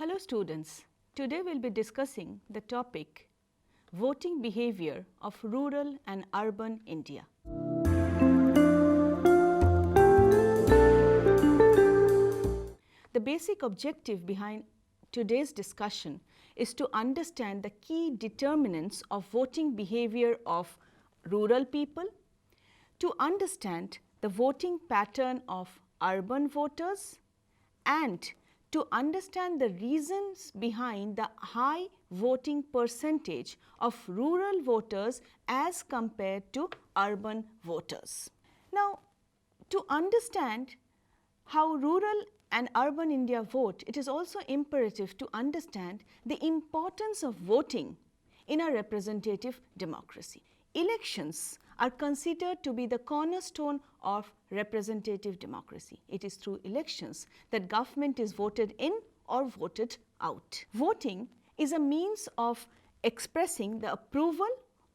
Hello students, today we will be discussing the topic voting behavior of rural and urban India. The basic objective behind today's discussion is to understand the key determinants of voting behavior of rural people, to understand the voting pattern of urban voters, and to understand the reasons behind the high voting percentage of rural voters as compared to urban voters. Now, to understand how rural and urban India vote, it is also imperative to understand the importance of voting in a representative democracy. Elections are considered to be the cornerstone of representative democracy. It is through elections that government is voted in or voted out. Voting is a means of expressing the approval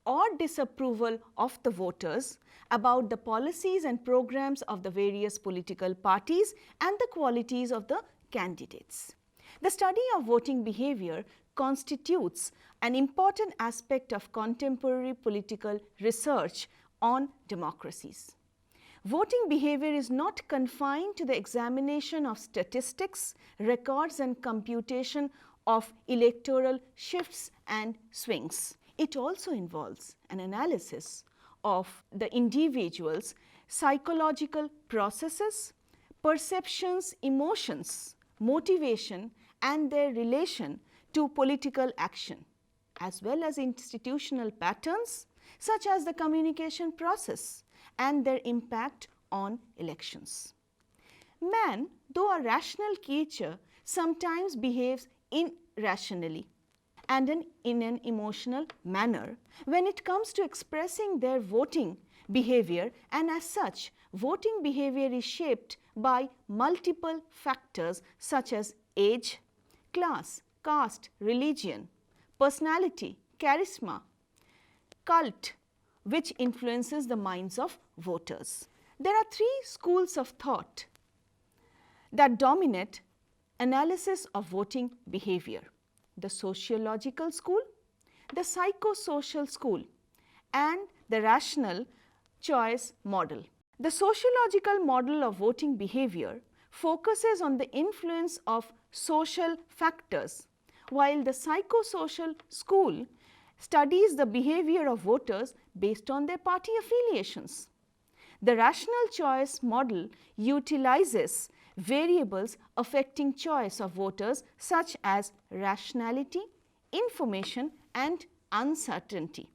or disapproval of the voters about the policies and programs of the various political parties and the qualities of the candidates. The study of voting behavior constitutes an important aspect of contemporary political research on democracies. Voting behavior is not confined to the examination of statistics, records and computation of electoral shifts and swings. It also involves an analysis of the individual's psychological processes, perceptions, emotions, motivation and their relation to political action, as well as institutional patterns such as the communication process and their impact on elections. Man, though a rational creature, sometimes behaves irrationally and in an emotional manner when it comes to expressing their voting behavior, and as such, voting behavior is shaped by multiple factors such as age, class, caste, religion, personality, charisma, cult, which influences the minds of voters. There are three schools of thought that dominate analysis of voting behavior: the sociological school, the psychosocial school, and the rational choice model. The sociological model of voting behavior focuses on the influence of social factors, while the psychosocial school studies the behavior of voters based on their party affiliations. The rational choice model utilizes variables affecting choice of voters such as rationality, information and uncertainty.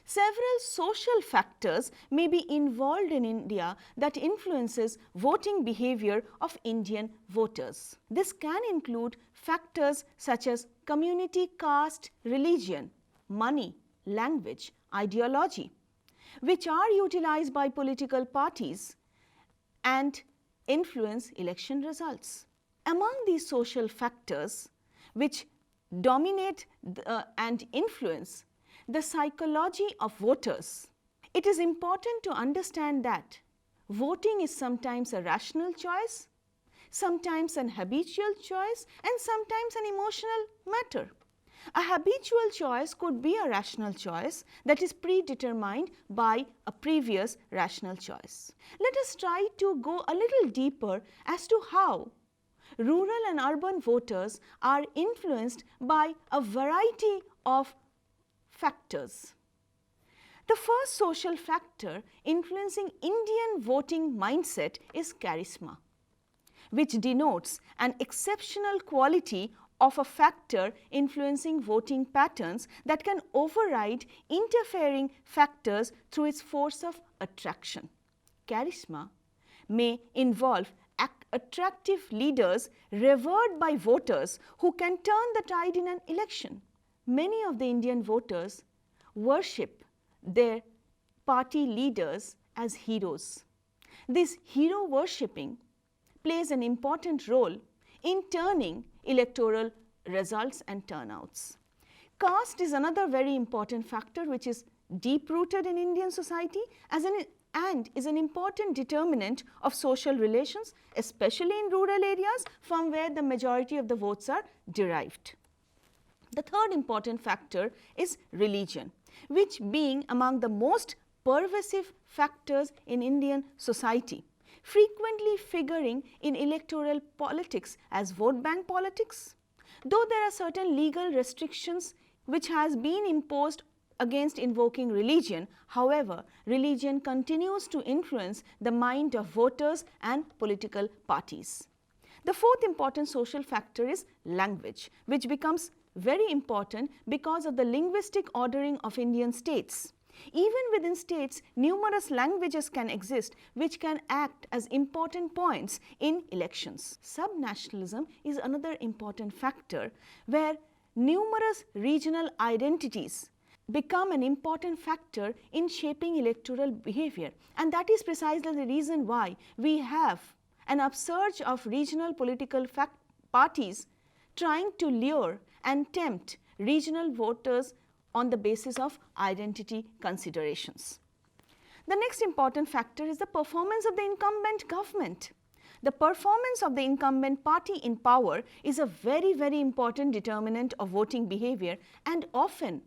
Several social factors may be involved in India that influences voting behavior of Indian voters. This can include factors such as community, caste, religion, money, language, ideology, which are utilized by political parties and influence election results. Among these social factors which dominate and influence the psychology of voters, it is important to understand that voting is sometimes a rational choice, sometimes an habitual choice, and sometimes an emotional matter. A habitual choice could be a rational choice that is predetermined by a previous rational choice. Let us try to go a little deeper as to how rural and urban voters are influenced by a variety of factors. The first social factor influencing Indian voting mindset is charisma, which denotes an exceptional quality of a factor influencing voting patterns that can override interfering factors through its force of attraction. Charisma may involve attractive leaders revered by voters who can turn the tide in an election. Many of the Indian voters worship their party leaders as heroes. This hero worshipping plays an important role in turning electoral results and turnouts. Caste is another very important factor which is deep rooted in Indian society as an and is an important determinant of social relations, especially in rural areas from where the majority of the votes are derived. The third important factor is religion, which being among the most pervasive factors in Indian society, frequently figuring in electoral politics as vote bank politics. Though there are certain legal restrictions which has been imposed against invoking religion, however, religion continues to influence the mind of voters and political parties. The fourth important social factor is language, which becomes very important because of the linguistic ordering of Indian states. Even within states, numerous languages can exist which can act as important points in elections. Subnationalism is another important factor where numerous regional identities become an important factor in shaping electoral behavior, and that is precisely the reason why we have an upsurge of regional political parties trying to lure and tempt regional voters on the basis of identity considerations. The next important factor is the performance of the incumbent government. The performance of the incumbent party in power is a very, very important determinant of voting behavior, and often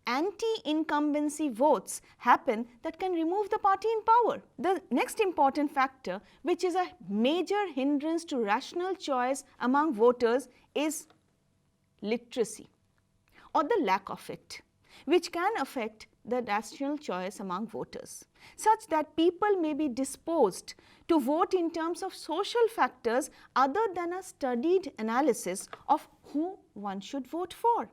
anti-incumbency votes happen that can remove the party in power. The next important factor, which is a major hindrance to rational choice among voters, is literacy or the lack of it, which can affect the rational choice among voters, such that people may be disposed to vote in terms of social factors other than a studied analysis of who one should vote for.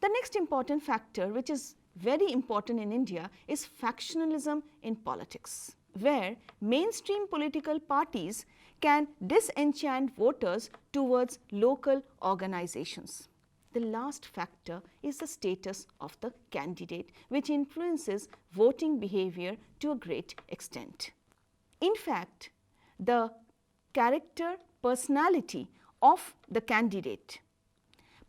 The next important factor, which is very important in India, is factionalism in politics, where mainstream political parties can disenchant voters towards local organizations. The last factor is the status of the candidate, which influences voting behavior to a great extent. In fact, the character, personality of the candidate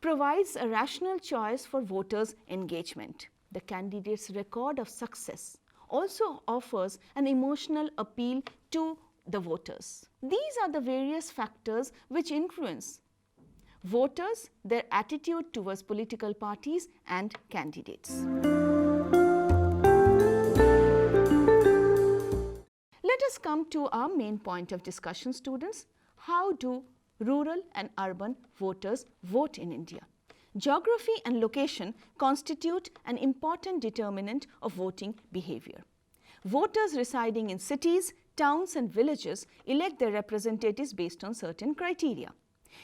provides a rational choice for voters' engagement. The candidate's record of success also offers an emotional appeal to the voters. These are the various factors which influence voters, their attitude towards political parties and candidates. Let us come to our main point of discussion, students. How do rural and urban voters vote in India? Geography and location constitute an important determinant of voting behavior. Voters residing in cities, towns and villages elect their representatives based on certain criteria.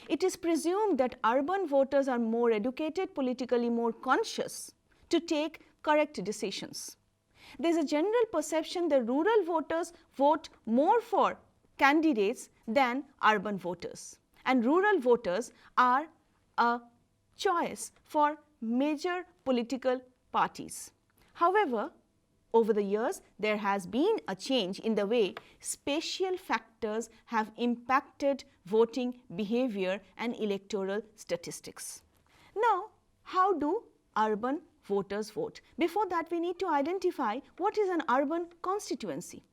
It is presumed that urban voters are more educated, politically more conscious to take correct decisions. There is a general perception that rural voters vote more for candidates than urban voters, and rural voters are a choice for major political parties. However, over the years, there has been a change in the way spatial factors have impacted voting behavior and electoral statistics. Now, how do urban voters vote? Before that, we need to identify what is an urban constituency.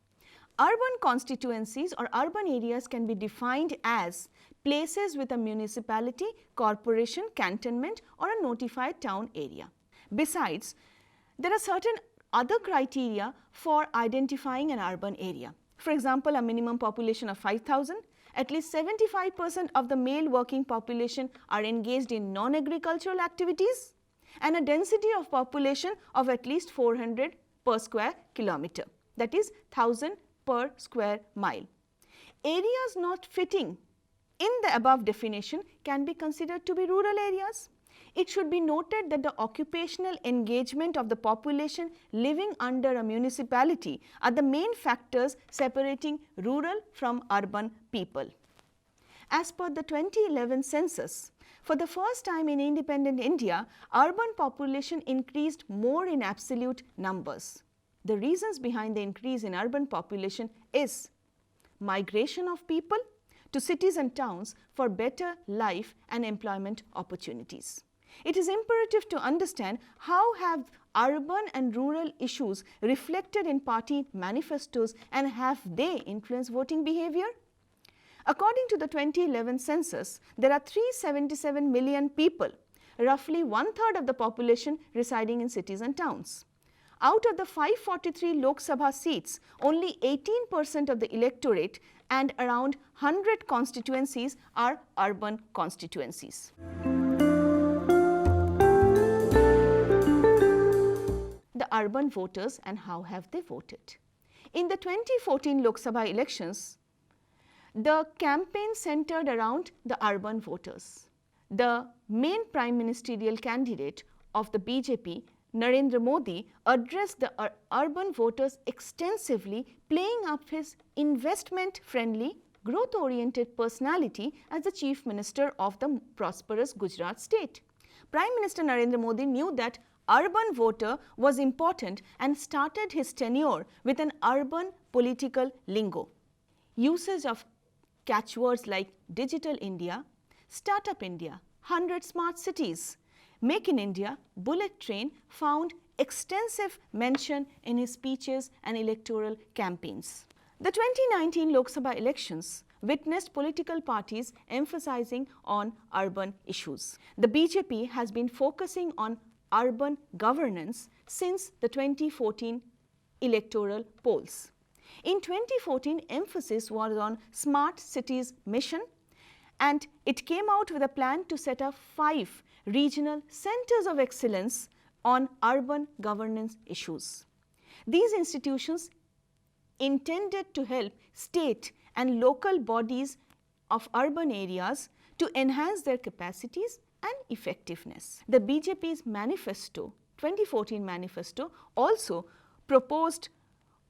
Urban constituencies or urban areas can be defined as places with a municipality, corporation, cantonment or a notified town area. Besides, there are certain other criteria for identifying an urban area. For example, a minimum population of 5,000, at least 75% of the male working population are engaged in non-agricultural activities, and a density of population of at least 400 per square kilometer, that is 1000 per square mile. Areas not fitting in the above definition can be considered to be rural areas. It should be noted that the occupational engagement of the population living under a municipality are the main factors separating rural from urban people. As per the 2011 census, for the first time in independent India, urban population increased more in absolute numbers. The reasons behind the increase in urban population is migration of people to cities and towns for better life and employment opportunities. it is imperative to understand how have urban and rural issues reflected in party manifestos and have they influenced voting behavior? According to the 2011 census, there are 377 million people, roughly one-third of the population residing in cities and towns. Out of the 543 Lok Sabha seats, only 18% of the electorate and around 100 constituencies are urban constituencies. The urban voters and how have they voted? In the 2014 Lok Sabha elections, the campaign centered around the urban voters. The main prime ministerial candidate of the BJP, Narendra Modi, addressed the urban voters extensively, playing up his investment-friendly, growth-oriented personality as the chief minister of the prosperous Gujarat state. Prime Minister Narendra Modi knew that urban voter was important and started his tenure with an urban political lingo. Usage of catchwords like Digital India, Startup India, 100 smart cities, Make in India, bullet train found extensive mention in his speeches and electoral campaigns. The 2019 Lok Sabha elections witnessed political parties emphasizing on urban issues. The BJP has been focusing on urban governance since the 2014 electoral polls. In 2014, emphasis was on Smart Cities Mission, and it came out with a plan to set up 5 regional centers of excellence on urban governance issues. These institutions intended to help state and local bodies of urban areas to enhance their capacities and effectiveness. The BJP's manifesto, 2014 manifesto, also proposed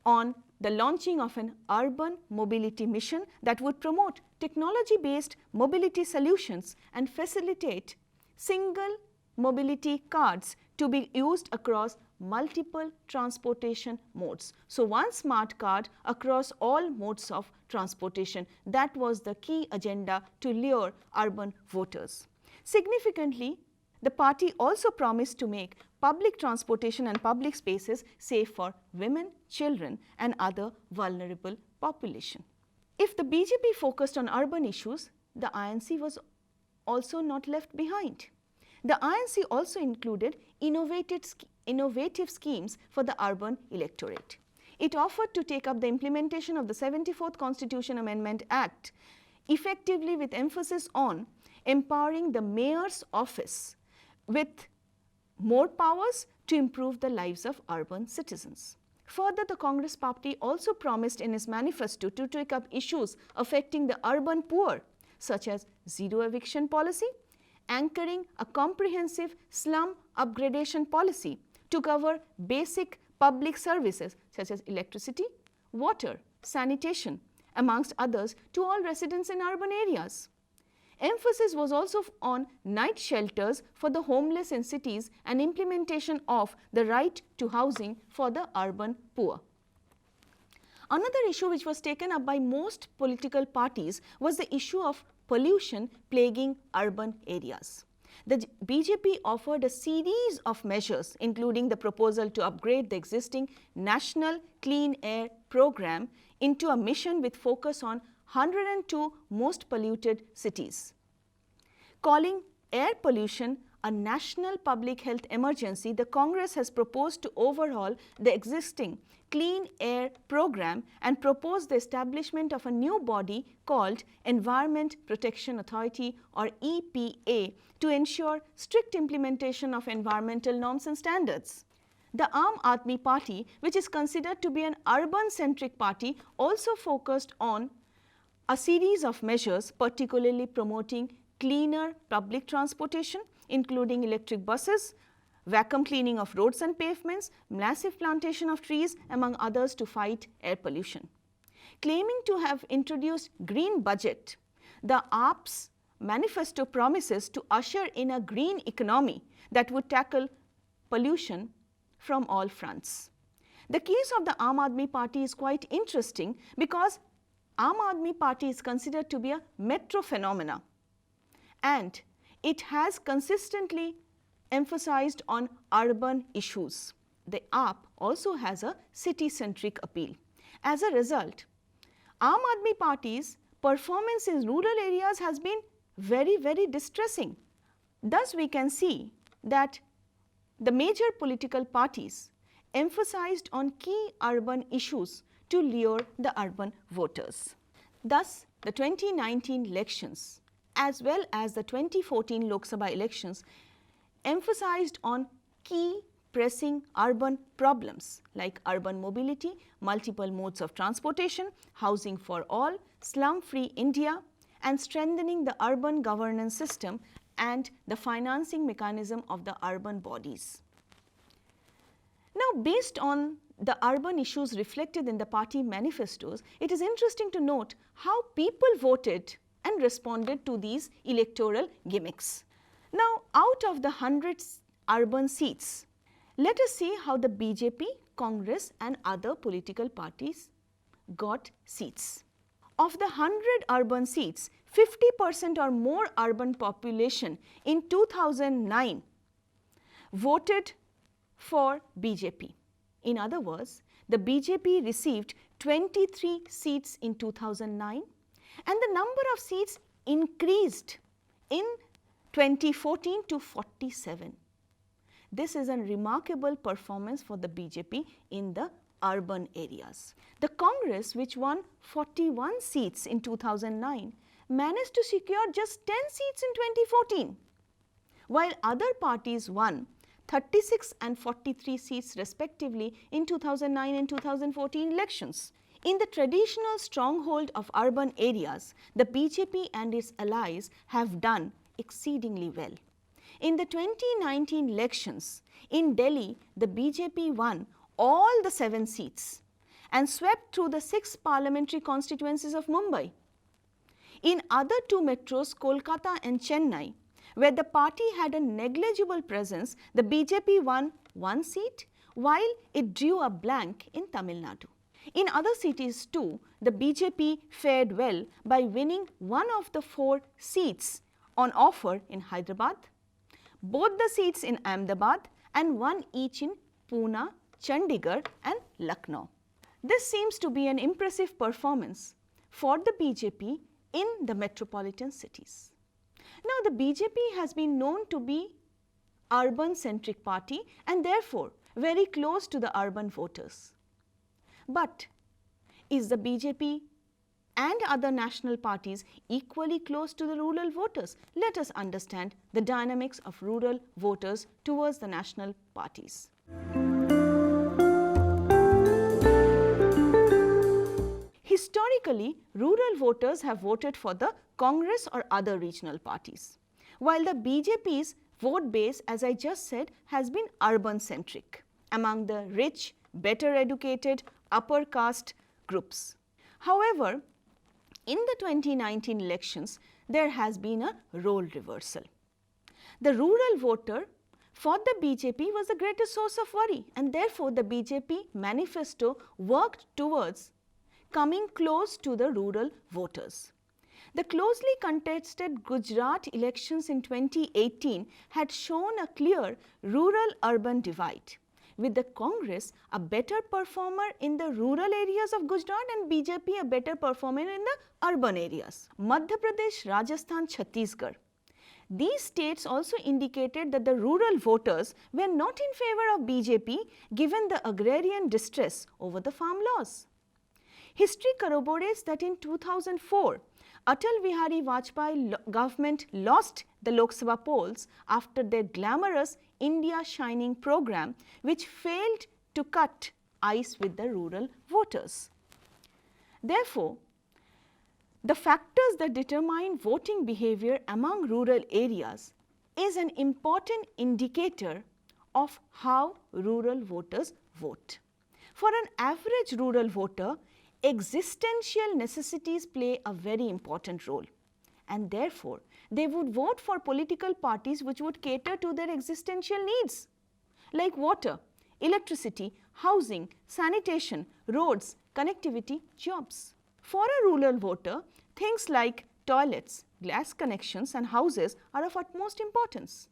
on the launching of an urban mobility mission that would promote technology-based mobility solutions and facilitate single mobility cards to be used across multiple transportation modes. So, one smart card across all modes of transportation. That was the key agenda to lure urban voters. Significantly, the party also promised to make public transportation and public spaces safe for women, children and other vulnerable population. If the BJP focused on urban issues, the INC was also not left behind. The INC also included innovative schemes for the urban electorate. It offered to take up the implementation of the 74th Constitution Amendment Act effectively with emphasis on empowering the mayor's office with more powers to improve the lives of urban citizens. Further, the Congress party also promised in its manifesto to take up issues affecting the urban poor, such as zero eviction policy, anchoring a comprehensive slum upgradation policy to cover basic public services such as electricity, water, sanitation, amongst others, to all residents in urban areas. Emphasis was also on night shelters for the homeless in cities and implementation of the right to housing for the urban poor. Another issue which was taken up by most political parties was the issue of pollution plaguing urban areas. The BJP offered a series of measures, including the proposal to upgrade the existing National Clean Air Program into a mission with focus on 102 most polluted cities. Calling air pollution a national public health emergency, the Congress has proposed to overhaul the existing Clean Air Program and proposed the establishment of a new body called Environment Protection Authority or EPA to ensure strict implementation of environmental norms and standards. The Aam Aadmi Party, which is considered to be an urban-centric party, also focused on a series of measures, particularly promoting cleaner public transportation, including electric buses, vacuum cleaning of roads and pavements, massive plantation of trees, among others, to fight air pollution. Claiming to have introduced green budget, the AAP's manifesto promises to usher in a green economy that would tackle pollution from all fronts. The case of the Aam Aadmi Party is quite interesting because Aam Aadmi Party is considered to be a metro phenomena, and it has consistently emphasized on urban issues. The AAP also has a city-centric appeal. As a result, Aam Aadmi Party's performance in rural areas has been very, very distressing. Thus, we can see that the major political parties emphasized on key urban issues to lure the urban voters. Thus, the 2019 elections as well as the 2014 Lok Sabha elections emphasized on key pressing urban problems like urban mobility, multiple modes of transportation, housing for all, slum-free India, and strengthening the urban governance system and the financing mechanism of the urban bodies. Now, based on the urban issues reflected in the party manifestos, it is interesting to note how people voted and responded to these electoral gimmicks. Now, out of the 100 urban seats, let us see how the BJP, Congress and other political parties got seats. Of the 100 urban seats, 50% or more urban population in 2009 voted for BJP. In other words, the BJP received 23 seats in 2009 and the number of seats increased in 2014 to 47. This is a remarkable performance for the BJP in the urban areas. The Congress, which won 41 seats in 2009, managed to secure just 10 seats in 2014, while other parties won 36 and 43 seats respectively in 2009 and 2014 elections. In the traditional stronghold of urban areas, the BJP and its allies have done exceedingly well. In the 2019 elections, in Delhi, the BJP won all the 7 seats and swept through the 6 parliamentary constituencies of Mumbai. In other 2 metros, Kolkata and Chennai, where the party had a negligible presence, the BJP won 1 seat, while it drew a blank in Tamil Nadu. In other cities too, the BJP fared well by winning 1 of the 4 seats on offer in Hyderabad, both the seats in Ahmedabad and 1 each in Pune, Chandigarh and Lucknow. This seems to be an impressive performance for the BJP in the metropolitan cities. Now, the BJP has been known to be urban-centric party and therefore very close to the urban voters. But is the BJP and other national parties equally close to the rural voters? Let us understand the dynamics of rural voters towards the national parties. Historically, rural voters have voted for the Congress or other regional parties, while the BJP's vote base, as I just said, has been urban-centric among the rich, better educated, upper caste groups. However, in the 2019 elections, there has been a role reversal. The rural voter for the BJP was the greatest source of worry, and therefore the BJP manifesto worked towards coming close to the rural voters. The closely contested Gujarat elections in 2018 had shown a clear rural-urban divide, with the Congress a better performer in the rural areas of Gujarat and BJP a better performer in the urban areas. Madhya Pradesh, Rajasthan, Chhattisgarh. These states also indicated that the rural voters were not in favor of BJP given the agrarian distress over the farm laws. History corroborates that in 2004, Atal Bihari Vajpayee government lost the Lok Sabha polls after their glamorous India Shining program, which failed to cut ice with the rural voters. Therefore, the factors that determine voting behavior among rural areas is an important indicator of how rural voters vote. For an average rural voter, existential necessities play a very important role, and therefore they would vote for political parties which would cater to their existential needs like water, electricity, housing, sanitation, roads, connectivity, jobs. For a rural voter, things like toilets, gas connections and houses are of utmost importance.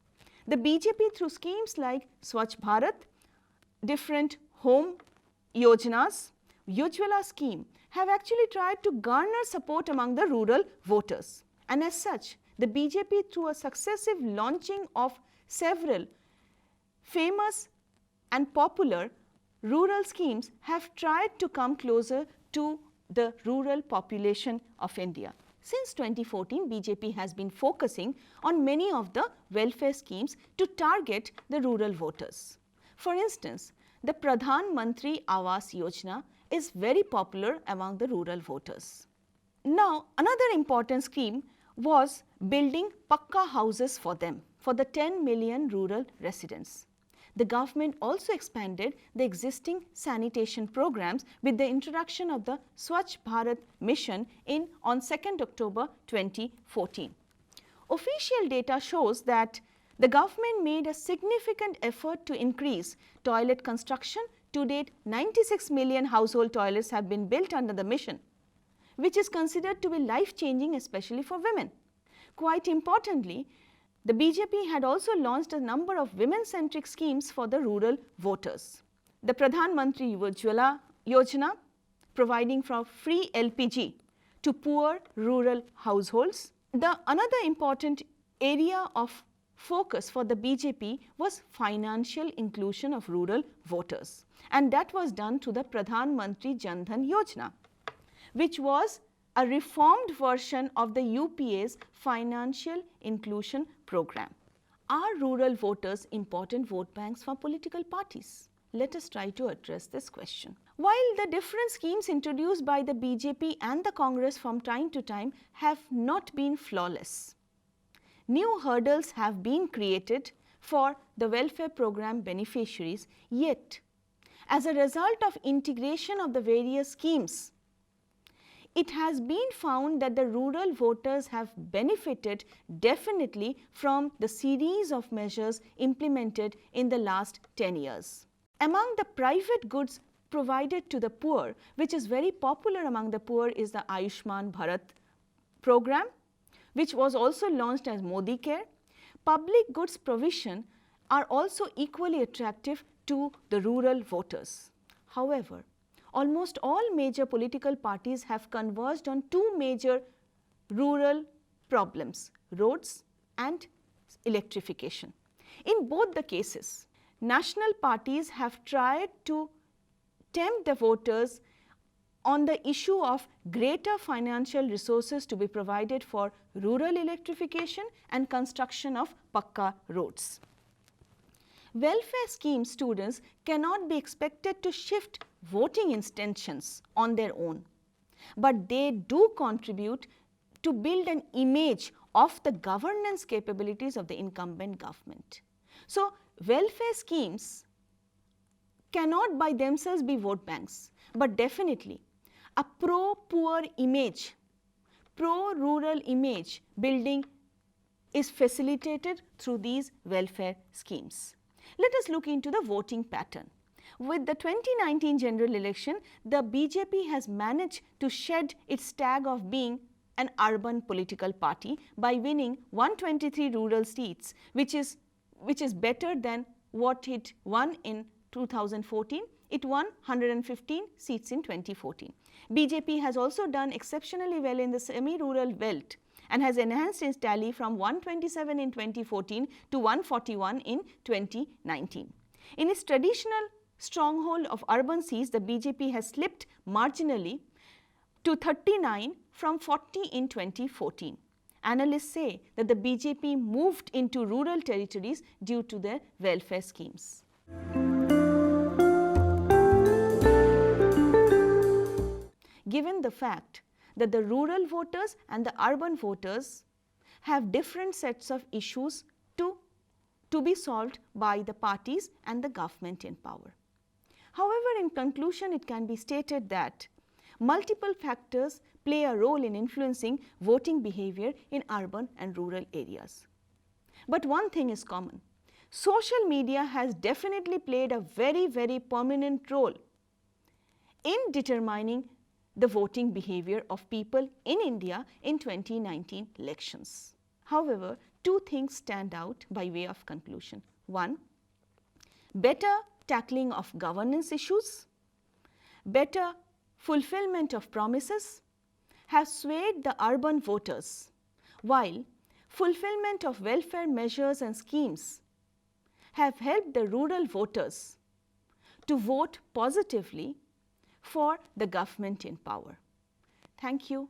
The BJP, through schemes like Swachh Bharat, different home yojanas, Ujjwala scheme, have actually tried to garner support among the rural voters. And as such, the BJP, through a successive launching of several famous and popular rural schemes, have tried to come closer to the rural population of India. Since 2014, BJP has been focusing on many of the welfare schemes to target the rural voters. For instance, the Pradhan Mantri Awas Yojana is very popular among the rural voters. Now, another important scheme was building Pakka houses for them, for the 10 million rural residents. The government also expanded the existing sanitation programs with the introduction of the Swachh Bharat mission on 2nd October 2014. Official data shows that the government made a significant effort to increase toilet construction. To date, 96 million household toilets have been built under the mission, which is considered to be life-changing, especially for women. Quite importantly, the BJP had also launched a number of women-centric schemes for the rural voters. The Pradhan Mantri Ujjwala Yojana, providing for free LPG to poor rural households. Another important area of focus for the BJP was financial inclusion of rural voters, and that was done through the Pradhan Mantri Jan Dhan Yojana, which was a reformed version of the UPA's financial inclusion program. Are rural voters important vote banks for political parties? Let us try to address this question. While the different schemes introduced by the BJP and the Congress from time to time have not been flawless, new hurdles have been created for the welfare program beneficiaries, yet as a result of integration of the various schemes, it has been found that the rural voters have benefited definitely from the series of measures implemented in the last 10 years. Among the private goods provided to the poor, which is very popular among the poor, is the Ayushman Bharat program, which was also launched as Modi Care. Public goods provision are also equally attractive to the rural voters. However, almost all major political parties have converged on two major rural problems: roads and electrification. In both the cases, national parties have tried to tempt the voters on the issue of greater financial resources to be provided for rural electrification and construction of Pakka roads. Welfare scheme students cannot be expected to shift voting intentions on their own, but they do contribute to build an image of the governance capabilities of the incumbent government. So, welfare schemes cannot by themselves be vote banks, but definitely a pro-poor image, pro-rural image building is facilitated through these welfare schemes. Let us look into the voting pattern. With the 2019 general election, the BJP has managed to shed its tag of being an urban political party by winning 123 rural seats, which is better than what it won in 2014. It won 115 seats in 2014. BJP has also done exceptionally well in the semi-rural belt and has enhanced its tally from 127 in 2014 to 141 in 2019. In its traditional stronghold of urban seats, the BJP has slipped marginally to 39 from 40 in 2014. Analysts say that the BJP moved into rural territories due to their welfare schemes. Given the fact that the rural voters and the urban voters have different sets of issues to be solved by the parties and the government in power. However, in conclusion, it can be stated that multiple factors play a role in influencing voting behavior in urban and rural areas. But one thing is common: social media has definitely played a very, very prominent role in determining the voting behavior of people in India in 2019 elections. However, two things stand out by way of conclusion. One, better tackling of governance issues, better fulfillment of promises have swayed the urban voters, while fulfillment of welfare measures and schemes have helped the rural voters to vote positively for the government in power. Thank you.